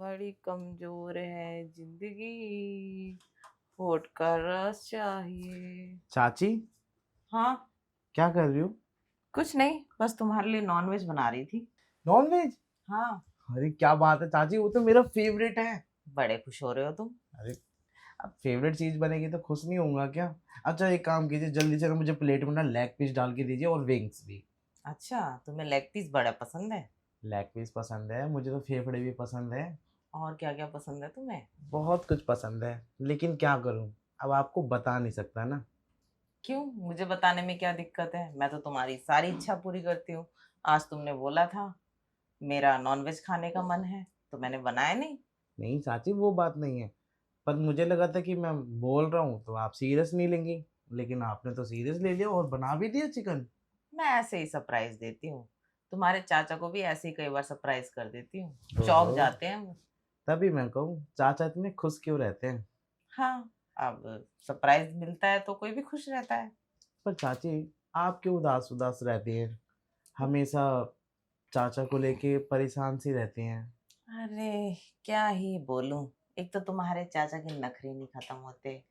बड़ी कमजोर है जिंदगी, होठ का रस चाहिए। चाची, हाँ। क्या कर रही हो? कुछ नहीं, बस तुम्हारे लिए नॉनवेज बना रही थी। Non veg? हाँ। अरे क्या बात है चाची, वो तो मेरा फेवरेट है। बड़े खुश हो रहे हो तुम। अरे, अब फेवरेट चीज बनेगी तो खुश नहीं होऊंगा क्या? अच्छा, एक काम कीजिए, जल्दी से ना मुझे प्लेट में ना लेग पीस डाल के दीजिए और विंग्स भी। अच्छा, तुम्हें लेग पीस बड़ा पसंद है। लेग पीस पसंद है मुझे, तो फेफड़े भी पसंद है। और क्या क्या पसंद है तुम्हें। बहुत कुछ पसंद है, लेकिन क्या करूं, अब आपको बता नहीं सकता ना। क्यों, मुझे बताने में क्या दिक्कत है, मैं तो तुम्हारी सारी इच्छा पूरी करती हूँ। आज तुमने बोला था मेरा नॉनवेज खाने का मन है, तो मैंने बनाया नहीं। नहीं चाची, वो बात नहीं है। पर मुझे लगा था कि मैं बोल रहा हूँ तो आप सीरियस नहीं लेंगी, लेकिन आपने तो सीरियस ले लिया और बना भी दिया चिकन। मैं ऐसे ही सरप्राइज देती हूँ। तुम्हारे चाचा को भी ऐसे ही कई बार सरप्राइज कर देती हूँ, ओहो, चौंक जाते हैं वो। तभी मैं कहूँ चाचा इतने खुश क्यों रहते हैं। हाँ। अब सरप्राइज मिलता है तो कोई भी खुश रहता है। पर चाची, आप क्यों उदास उदास रहती हैं? हमेशा चाचा को लेके परेशान सी रहती हैं। अरे, क्या ही बोलूं। एक तो तुम्हारे चाचा के नखरे नहीं खत्म होते।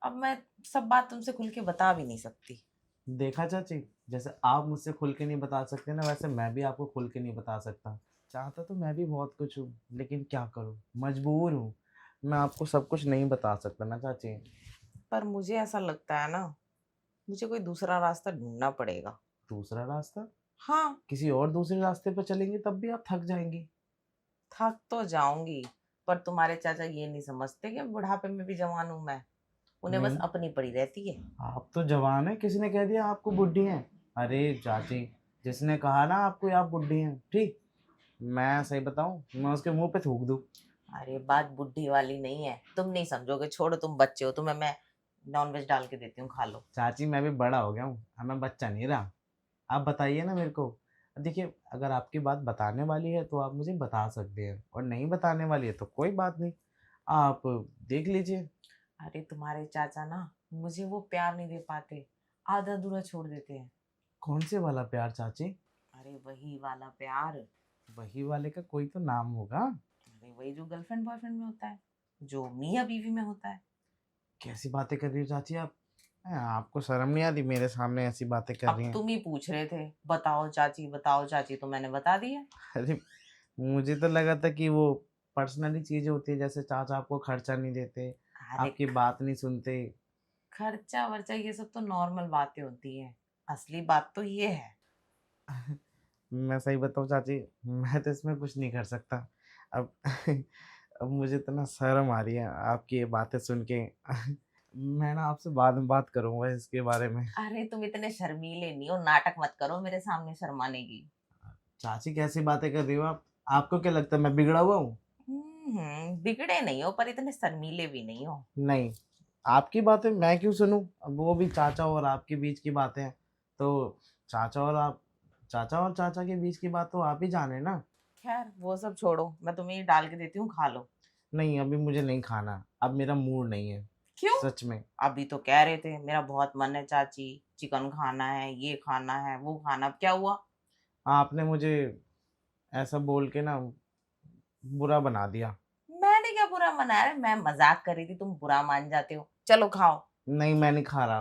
अब मैं सब बात तुमसे खुल के बता भी नहीं सकती। देखा चाची, जैसे आप मुझसे खुल के नहीं बता सकते ना, वैसे मैं भी आपको खुल के नहीं बता सकता। चाहता तो मैं भी बहुत कुछ हूँ, लेकिन क्या करूँ, मजबूर हूँ। मैं आपको सब कुछ नहीं बता सकता ना चाची। पर मुझे ऐसा लगता है ना, मुझे कोई दूसरा रास्ता ढूंढना पड़ेगा। दूसरा रास्ता? हाँ। किसी और दूसरे रास्ते पर चलेंगे तब भी आप थक जाएंगी। थक तो जाऊंगी, पर तुम्हारे चाचा ये नहीं समझते कि बुढ़ापे में भी जवान हूं मैं। उन्हें बस नहीं, अपनी पड़ी रहती है। आप तो जवान है, किसी ने कह दिया आपको बुढ़ी हैं? अरे चाची, जिसने कहा ना आपको आप बुढ़ी हैं, ठीक, मैं सही बताऊं, मैं उसके मुंह पे थूक दूं। अरे, बात बुद्धि वाली नहीं है, तुम नहीं समझोगे, छोड़ो, तुम बच्चे हो, तुम्हें मैं नॉनवेज डाल के देती हूँ, खा लो। चाची, मैं भी बड़ा हो गया हूँ, अब मैं बच्चा नहीं रहा। आप बताइए ना मेरे को। देखिए, अगर आपकी बात बताने वाली है तो आप मुझे बता सकते हैं, और नहीं बताने वाली है तो कोई बात नहीं, आप देख लीजिए। अरे, तुम्हारे चाचा ना मुझे वो प्यार नहीं दे पाते, आधा अधूरा छोड़ देते हैं। कौन से वाला प्यार चाची? अरे, वही वाला प्यार। वही वाले का कोई तो नाम होगा। अरे, वही जो गर्लफ्रेंड बॉयफ्रेंड में होता है, जो मियाँ बीवी में होता है। कैसी बातें कर रही हो चाची आप? आपको शर्म नहीं आती मेरे सामने ऐसी बातें कर अब रही हैं? तुम ही पूछ रहे थे, बताओ चाची, तो मैंने बता दिया। अरे, मुझे तो लगा था कि वो पर्सनली चीजें होती है, जैसे चाचा आपको खर्चा नहीं देते, अरे, आपकी बात नहीं सुनते। खर्चा वर्चा ये सब तो नॉर्मल बातें होती हैं। असली बात तो ये है। मैं सही बताऊँ चाची, मैं तो इसमें कुछ नहीं कर सकता। अब अब मुझे तो ना शर्म आ रही है आपकी ये बातें सुन के। मैं ना आपसे बाद में बात करूंगा इसके बारे में। अरे, तुम इतने शर्मीले नहीं हो, नाटक मत करो मेरे सामने शर्माने की। चाची, कैसी बातें कर रही हो आप? आपको क्या लगता है मैं बिगड़ा हुआ हूँ? बिगड़े नहीं हो, पर इतने शर्मीले भी नहीं हो। नहीं, आपकी बातें मैं क्यों सुनूं? अब वो भी चाचा और आपके बीच की बातें हैं, तो चाचा और आप, चाचा और चाचा के बीच की बात तो आप ही जाने ना। खैर, वो सब छोड़ो, मैं तुम्हें ये डाल के देती हूँ, खा लो। नहीं, अभी मुझे नहीं खाना, अब मेरा मूड नहीं है। क्यों। सच में। अभी तो कह रहे थे मेरा बहुत मन है चाची, चिकन खाना है, ये खाना है, वो खाना, अब क्या हुआ। आपने मुझे ऐसा बोल के ना बुरा बना दिया। मैंने क्या बुरा मनाया, मैं मजाक कर रही थी, तुम बुरा मान जाते हो, चलो खाओ। नहीं, मैं नहीं खा रहा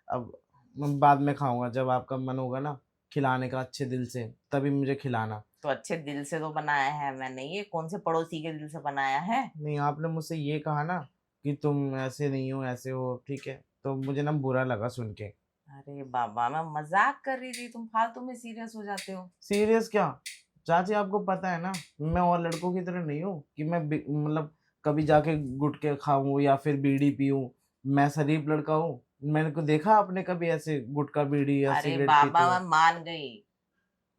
अब मैं बाद में खाऊंगा, जब आपका मन होगा ना खिलाने का अच्छे दिल से, तभी मुझे खिलाना। तो अच्छे दिल से तो बनाया है मैंने, ये कौन से पड़ोसी के दिल से बनाया है। नहीं, आपने मुझसे ये कहा ना कि तुम ऐसे नहीं हो ऐसे हो, ठीक है, तो मुझे ना बुरा लगा सुन के। अरे बाबा, मैं मजाक कर रही थी, तुम फालतू में सीरियस हो जाते हो। सीरियस क्या? चाची, आपको पता है ना, मैं और लड़कों की तरह नहीं हूँ कि मैं मतलब कभी जाके गुटखे खाऊं या फिर बीड़ी पीऊं। मैं शरीफ लड़का हूँ। मैंने को देखा आपने कभी ऐसे गुटखा बीड़ी या अरे सिगरेट पीते बाबा, हुए? मैं मान गई,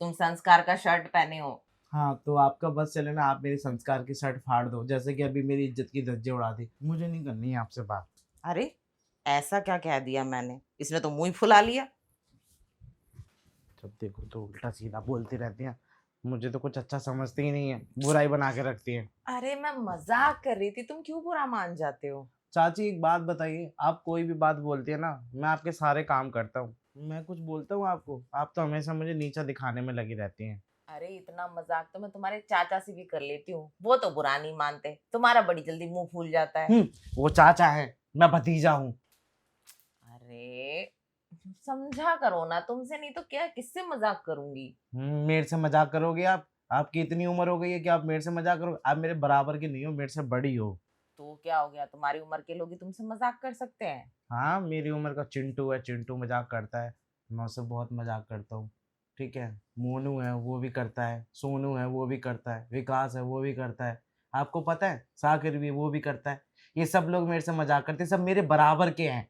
तुम संस्कार का शर्ट पहने हो। हाँ, तो आपका बस चले ना, आप मेरी संस्कार की शर्ट फाड़ दो, जैसे कि अभी मेरी इज्जत की धज्जियां उड़ा दी। मुझे नहीं करनी है आपसे बात। अरे, ऐसा क्या कह दिया मैंने, इसने तो मुंह ही फुला लिया। जब देखो तो उल्टा सीधा बोलती रहती हैं। मुझे तो कुछ अच्छा समझती ही नहीं है, बुराई बना के रखती है। अरे, मैं मजाक कर रही थी, तुम क्यों बुरा मान जाते हो। चाची, एक बात बताइए, आप कोई भी बात बोलती है ना, मैं आपके सारे काम करता हूँ। मैं कुछ बोलता हूँ आपको, आप तो हमेशा मुझे नीचा दिखाने में लगी रहती हैं। अरे इतना मजाक तो मैं तुम्हारे चाचा से भी कर लेती हूँ, वो तो बुरा नहीं मानते, तुम्हारा बड़ी जल्दी मुंह फूल जाता है। वो चाचा है, मैं भतीजा हूँ। अरे समझा करो ना, तुमसे नहीं तो क्या, किससे मजाक करूंगी। मेरे से मजाक करोगे आप? आपकी इतनी उम्र हो गई है कि आप मेरे से मजाक करोगे? आप मेरे बराबर की नहीं हो, मेरे से बड़ी हो। तो क्या हो गया, तुम्हारी उम्र के लोग ही तुमसे मजाक कर सकते हैं। हाँ, मेरी उम्र का चिंटू है, चिंटू मजाक करता है। मैं उससे बहुत मजाक करता हूँ। ठीक है। मोनू है, वो भी करता है। सोनू है, वो भी करता है। विकास है, वो भी करता है। आपको पता है, साकिर भी, वो भी करता है। ये सब लोग मेरे से मजाक करते हैं, सब मेरे बराबर के हैं।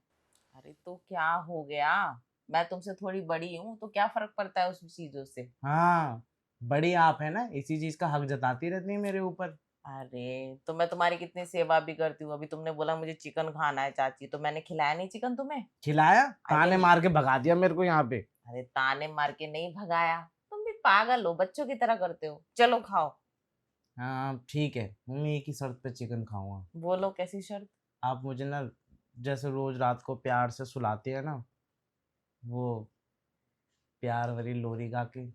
अरे तो क्या हो गया, मैं तुमसे थोड़ी बड़ी हूँ तो क्या फर्क पड़ता है उस चीजों से। हाँ, बड़ी आप है ना, इसी चीज का हक जताती रहती है मेरे ऊपर। अरे तो मैं तुम्हारी कितनी सेवा भी करती हूँ, अभी तुमने बोला मुझे चिकन खाना है चाची, तो मैंने खिलाया नहीं चिकन तुम्हें। खिलाया, आई ताने कैन। मार के भगा दिया मेरे को यहाँ पे। अरे ताने मार के नहीं भगाया, तुम भी पागल हो, बच्चों की तरह करते हो, चलो खाओ। हाँ ठीक है, मैं एक ही शर्त पे चिकन खाऊंगा। बोलो कैसी शर्त। आप मुझे ना, जैसे रोज रात को प्यार से सुलाते हैं ना, वो प्यार भरी लोरी गा के,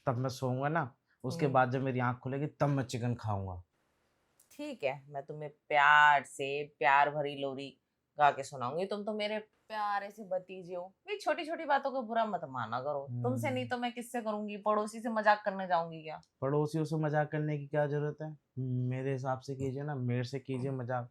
तब मैं सोऊंगा ना। उसके हम्म। बाद जब मेरी आंख खुलेगी तब मैं चिकन खाऊंगा। ठीक है, मैं तुम्हें प्यार से प्यार भरी लोरी गा के सुनाऊंगी, तुम तो मेरे प्यारे से भतीजे हो, ये छोटी छोटी बातों को बुरा मत माना करो, तुमसे नहीं हम्म। तो मैं किससे करूंगी, पड़ोसी से मजाक करने जाऊंगी क्या। पड़ोसियों से मजाक करने की क्या जरूरत है? मेरे हिसाब से कीजिए ना, मेरे से कीजिए मजाक।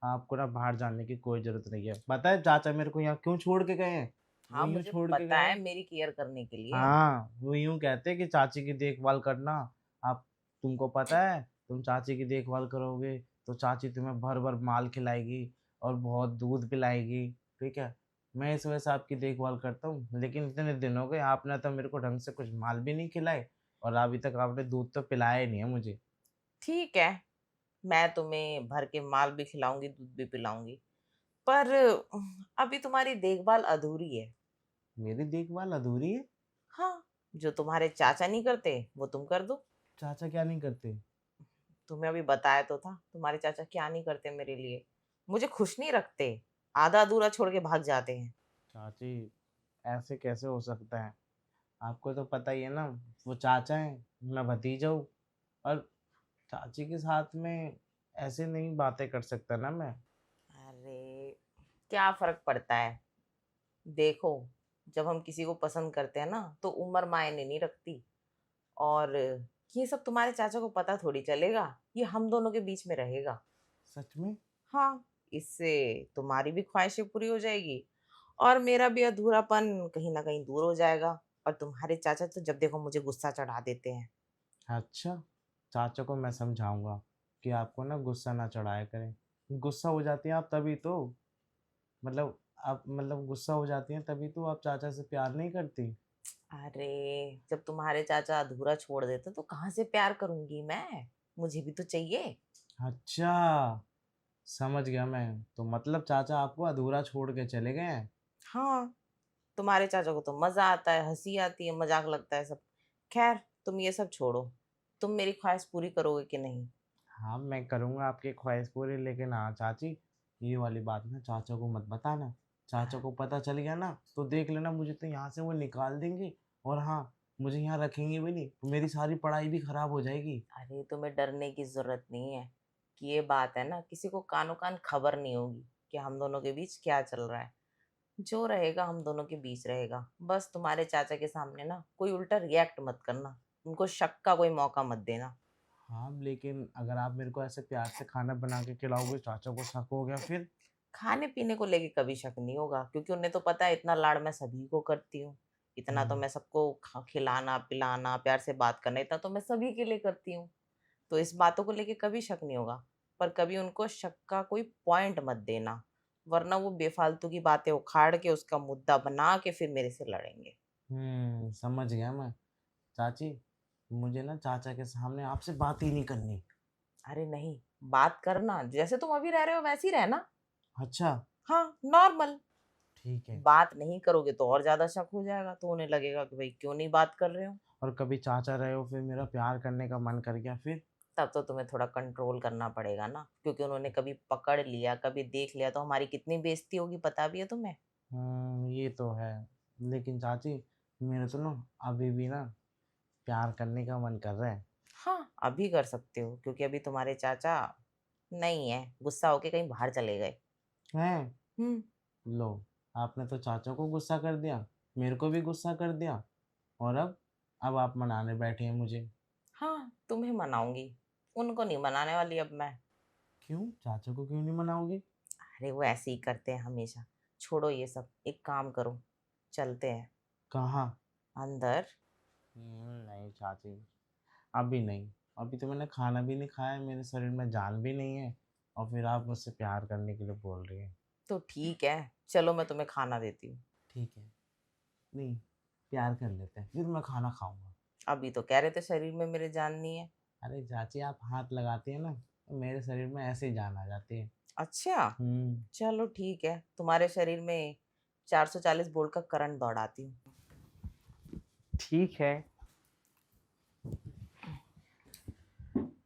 आपको ना बाहर जाने की कोई जरूरत नहीं है। पता है चाचा मेरे को यहाँ क्यों छोड़ के गए हैं? वो हाँ यूं मुझे छोड़ के पता गए है, हैं। मेरी केयर करने के लिए। हाँ, वो यूं कहते हैं कि चाची की देखभाल करना। आप, तुमको पता है, तुम चाची की देखभाल करोगे तो चाची तुम्हें भर भर माल खिलाएगी और बहुत दूध पिलाएगी। ठीक है। मैं इस वजह से आपकी देखभाल करता हूँ, लेकिन इतने दिन हो गए आपने तो मेरे को ढंग से कुछ माल भी नहीं खिलाए, और अभी तक आपने दूध तो पिलाया ही नहीं है मुझे। ठीक है, मैं तुम्हें भर के माल भी खिलाऊंगी, दूध भी पिलाऊंगी, पर अभी तुम्हारी देखभाल अधूरी है। मेरी देखभाल अधूरी है? हाँ, जो तुम्हारे चाचा नहीं करते वो तुम कर दो। चाचा क्या नहीं करते? तुम्हें अभी बताया तो था, तुम्हारे चाचा क्या नहीं करते मेरे लिए, मुझे खुश नहीं रखते, आधा अधूरा छोड़ के भाग जाते हैं। चाची, ऐसे कैसे हो सकता है? आपको तो पता ही है ना, वो चाचा है, मैं भतीजा हूँ। और चाची के साथ में ऐसे नहीं बातें कर सकता ना मैं। अरे क्या फर्क पड़ता है, देखो, जब हम किसी को पसंद करते हैं ना तो उम्र मायने नहीं रखती, और ये सब तुम्हारे चाचा को पता थोड़ी चलेगा, ये हम दोनों के बीच में रहेगा। सच में? हाँ, इससे तुम्हारी भी ख्वाहिशें पूरी हो जाएगी और मेरा भी अधूरापन कहीं ना कहीं दूर हो जाएगा। और तुम्हारे चाचा तो जब देखो मुझे गुस्सा चढ़ा देते हैं। अच्छा, चाचा को मैं समझाऊंगा कि आपको ना गुस्सा ना चढ़ाया करें। गुस्सा हो जाती हैं आप तभी तो, मतलब आप, मतलब गुस्सा हो जाती हैं तभी तो आप चाचा से प्यार नहीं करती। अरे जब तुम्हारे चाचा अधूरा छोड़ देते तो कहाँ से प्यार करूंगी मैं, मुझे भी तो चाहिए। अच्छा, समझ गया मैं। तो मतलब चाचा आपको अधूरा छोड़ के चले गए हैं? हाँ, तुम्हारे चाचा को तो मजा आता है, हंसी आती है, मजाक लगता है सब। खैर तुम ये सब छोड़ो, तुम मेरी ख्वाहिश पूरी करोगे कि नहीं। हाँ, मैं करूँगा आपकी ख्वाहिश पूरी, लेकिन हाँ चाची, ये वाली बात ना चाचा को मत बताना। चाचा को पता चल गया ना तो देख लेना, मुझे तो यहाँ से वो निकाल देंगे। और हाँ, मुझे यहाँ रखेंगे भी नहीं, तो मेरी सारी पढ़ाई भी खराब हो जाएगी। अरे तुम्हें डरने की जरूरत नहीं है, कि ये बात है ना, किसी को कानो कान खबर नहीं होगी कि हम दोनों के बीच क्या चल रहा है। जो रहेगा हम दोनों के बीच रहेगा, बस तुम्हारे चाचा के सामने ना कोई उल्टा रिएक्ट मत करना, उनको शक का कोई मौका मत देना। हाँ, लेकिन अगर आप मेरे को ऐसे प्यार से खाना बना के खिलाओगे, चाचा को शक हो गया फिर? खाने पीने को लेके कभी शक नहीं होगा, क्योंकि उन्हें तो पता है इतना लाड़ मैं सभी को करती हूँ, इतना तो हम्म। मैं सबको खिलाना पिलाना प्यार से बात करना, इतना तो मैं सभी के लिए करती हूँ। तो इस बातों को लेके कभी शक नहीं होगा, पर कभी उनको शक का कोई पॉइंट मत देना, वरना वो बेफालतू की बातें उखाड़ के उसका मुद्दा बना के फिर मेरे से लड़ेंगे। समझ गया मैं। चाची, मुझे ना चाचा के सामने आपसे बात ही नहीं करनी। अरे नहीं, बात करना, जैसे तुम अभी रह रहे हो वैसे ही रहना। अच्छा। हाँ, नॉर्मल। ठीक है। बात नहीं करोगे तो और ज्यादा शक हो जाएगा, तो उन्हें लगेगा कि भाई क्यों नहीं बात कर रहे हो। और कभी चाचा रहे हो फिर मेरा प्यार करने का मन कर गया फिर? तब तो तुम्हें थोड़ा कंट्रोल करना पड़ेगा ना, क्योंकि उन्होंने कभी पकड़ लिया कभी देख लिया तो हमारी कितनी बेइज्जती होगी, पता भी है तुम्हें। ये तो है। लेकिन चाची, मेरे तो ना अभी भी ना प्यार करने का मन कर रहा है। हाँ, अभी कर सकते हो क्योंकि अभी तुम्हारे चाचा नहीं है, गुस्सा होके कहीं बाहर चले गए। हैं? हुँ। लो, आपने तो चाचा को गुस्सा कर दिया, मेरे को भी गुस्सा कर दिया और अब आप मनाने बैठे हैं मुझे। हाँ, तुम्हें मनाऊँगी, उनको नहीं मनाने वाली अब मैं। क्यों? चाचा को क्यों नहीं मनाओगे? अरे वो ऐसे ही करते हैं हमेशा। छोड़ो ये सब, एक काम करो, चलते हैं कहाँ? अंदर। नहीं चाची, अभी नहीं। अभी तो मैंने खाना भी नहीं खाया, मेरे शरीर में जान भी नहीं है और फिर आप मुझसे प्यार करने के लिए बोल रही हैं। तो ठीक है, चलो मैं तुम्हें खाना देती हूँ। ठीक है, नहीं, प्यार कर लेते हैं, फिर मैं खाना खाऊँगा। अभी तो कह रहे थे शरीर में मेरे जान नहीं है। अरे चाची, आप हाथ लगाती हैं ना, तो मेरे शरीर में ऐसे ही जान आ जाती है। अच्छा, हुँ। चलो ठीक है, तुम्हारे शरीर में 440 वोल्ट का करंट दौड़ाती हूँ। ठीक है।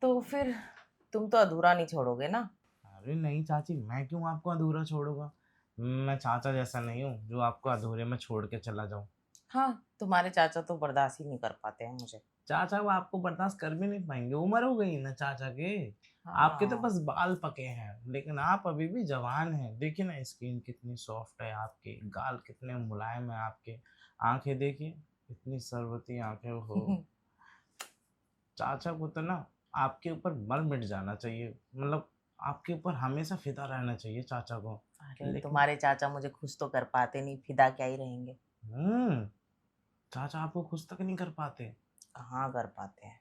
तो फिर तुम तो अधूरा नहीं छोड़ोगे ना? अरे नहीं चाची, मैं क्यों आपको अधूरा छोड़ूँगा? मैं चाचा जैसा नहीं हूँ, जो आपको अधूरे में छोड़ के चला जाऊँ। हाँ, तुम्हारे चाचा तो बर्दाश्त ही नहीं कर पाते हैं मुझे। चाचा वो आपको बर्दाश्त कर भी नहीं पाएँगे, उम्र हो गई ना चाचा की। आपके तो हाँ। बस बाल पके हैं, लेकिन आप अभी भी जवान हैं। देखिए ना स्किन कितनी सॉफ्ट है आपकी, गाल कितने मुलायम है आपके, आँखें देखिए, इतनी सरवती आँखें हो। चाचा को तो ना आपके ऊपर मर मिट जाना चाहिए, मतलब आपके ऊपर हमेशा फ़िदा रहना चाहिए चाचा को। अरे लेकिन तुम्हारे चाचा मुझे खुश तो कर पाते नहीं, फिदा क्या ही रहेंगे। हुँ, चाचा आपको खुश तक नहीं कर पाते। कहाँ कर पाते हैं।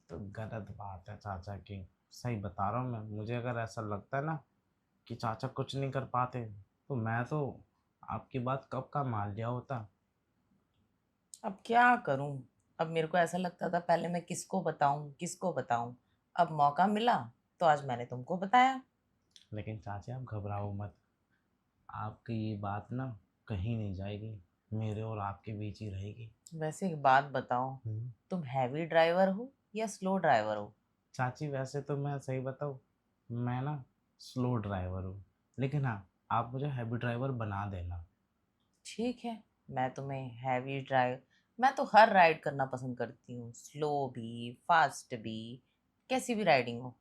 तो गलत बात है चाचा की, सही बता रहा हूँ मैं। मुझे अगर ऐसा लगता है ना कि चाचा कुछ नहीं कर पाते, तो मैं तो आपकी बात कब का मान लिया होता। अब क्या करूं? अब मेरे को ऐसा लगता था पहले मैं किसको बताऊं किसको बताऊं। अब मौका मिला तो आज मैंने तुमको बताया। लेकिन चाची आप घबराओ मत, आपकी ये बात ना कहीं नहीं जाएगी, मेरे और आपके बीच ही रहेगी। वैसे एक बात बताओ, हुँ। तुम हैवी ड्राइवर हो या स्लो ड्राइवर हो? चाची वैसे तो मैं सही बताऊँ, मैं ना स्लो ड्राइवर हूँ, लेकिन हाँ, आप मुझे हैवी ड्राइवर बना देना। ठीक है, मैं तुम्हें हैवी ड्राइव, मैं तो हर राइड करना पसंद करती हूँ, स्लो भी फास्ट भी, कैसी भी राइडिंग हो।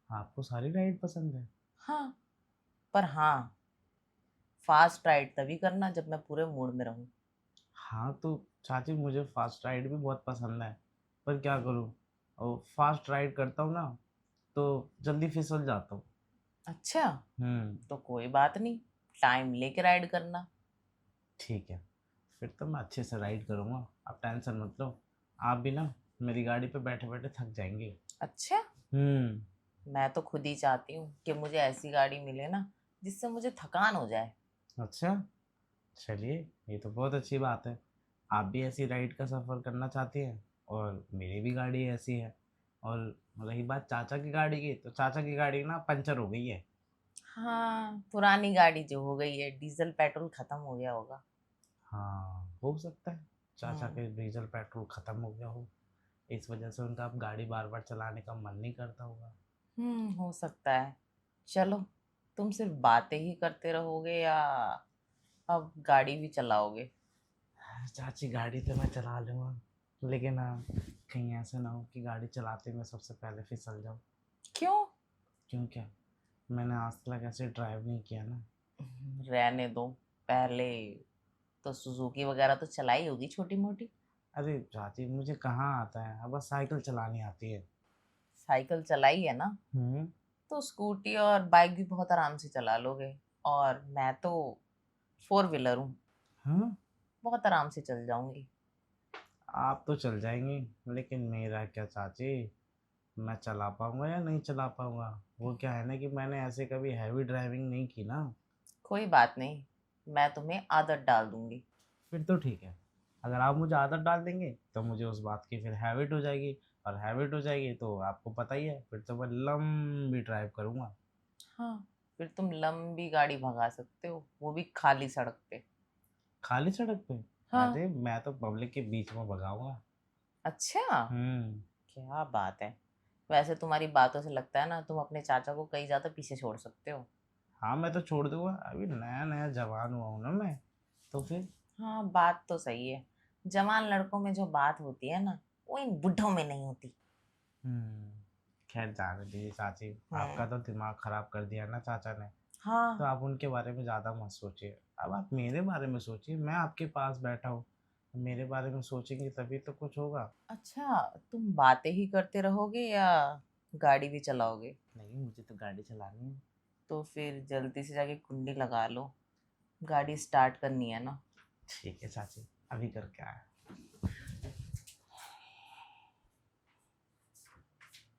आपको सारी राइड पसंद है? हाँ, पर हाँ, फास्ट राइड तभी करना जब मैं पूरे मूड में रहूँ। हाँ, तो चाची मुझे फ़ास्ट राइड भी बहुत पसंद है, पर क्या करूँ, फ़ास्ट राइड करता हूँ ना, तो जल्दी फिसल जाता हूँ। अच्छा, हुँ, तो कोई बात नहीं, टाइम लेके राइड करना। ठीक है, फिर तो मैं अच्छे से राइड करूँगा, आप टेंशन मत लो। आप भी ना मेरी गाड़ी पे बैठे-बैठे थक जाएँगे। अच्छा, हुँ, मैं तो खुद ही चाहती हूँ कि मुझे ऐसी गाड़ी मिले ना जिससे मुझे थकान हो जाए। अच्छा, चलिए ये तो बहुत अच्छी बात है। आप भी ऐसी राइड का सफ़र करना चाहती हैं और मेरी भी गाड़ी ऐसी है और रही बात चाचा की गाड़ी की, तो चाचा की गाड़ी ना पंचर हो गई है। हाँ, पुरानी गाड़ी जो हो गई है, डीजल पेट्रोल खत्म हो गया होगा। हाँ, हो सकता है चाचा हम्म। के डीज़ल पेट्रोल ख़त्म हो गया हो, इस वजह से उनका अब गाड़ी बार-बार चलाने का मन नहीं करता होगा। हो सकता है। चलो, तुम सिर्फ बातें ही करते रहोगे या अब गाड़ी भी चलाओगे? चाची गाड़ी तो मैं चला लूँगा, लेकिन हाँ, कहीं ऐसा ना हो कि गाड़ी चलाते में सबसे पहले फिसल जाऊँ। क्यों? क्यों क्या? मैंने आज तक ऐसे ड्राइव नहीं किया ना। रहने दो, पहले तो सुजुकी वगैरह तो चलाई होगी छोटी मोटी। अरे चाची मुझे कहाँ आता है, अब बस साइकिल चलानी आती है। साइकिल चलाई है ना, हुँ। तो स्कूटी और बाइक भी बहुत आराम से चला लोगे। और मैं तो फोर व्हीलर हूँ, हाँ? बहुत आराम से चल जाऊंगी। आप तो चल जाएँगी, लेकिन मेरा क्या चाची, मैं चला पाऊँगा या नहीं चला पाऊँगा? वो क्या है ना कि मैंने ऐसे कभी हैवी ड्राइविंग नहीं की ना। कोई बात नहीं, मैं तुम्हें आदत डाल दूंगी। फिर तो ठीक है। अगर आप मुझे आदत डाल देंगे, तो मुझे उस बात की फिर हैबिट हो जाएगी और हैबिट हो जाएगी तो आपको पता ही है, फिर तो मैं लंबी ड्राइव करूँगा। हाँ, फिर तुम लंबी गाड़ी भगा सकते हो, वो भी खाली सड़क पे। खाली सड़क पे? हाँ। अरे! मैं तो पब्लिक के बीच में भगाऊँगा। अच्छा, हुँ। क्या बात है। वैसे तुम्हारी बातों से लगता है ना तुम अपने चाचा को कहीं ज़्यादा पीछे छोड़ सकते हो। हाँ, मैं तो छोड़ दूँगा, अभी नया-नया जवान हुआ हूँ ना मैं, तो फिर हाँ, बात तो सही है। जवान लड़कों में जो बात होती है ना, वो इन बुढ़ों में नहीं होती। खैर जाने दीजिए चाची, आपका तो दिमाग खराब कर दिया ना चाचा ने, तो हाँ। आप उनके बारे में ज़्यादा मत सोचिए। अब आप मेरे बारे में सोचिए, मैं आपके पास बैठा हूँ, मेरे बारे में सोचेंगे तभी तो कुछ होगा। अच्छा, तुम बातें ही करते रहोगे या गाड़ी भी चलाओगे? नहीं, मुझे तो गाड़ी चलानी है। तो फिर जल्दी से जाके कुंडी लगा लो, गाड़ी स्टार्ट करनी है ना। ठीक है चाची, अभी करके आया।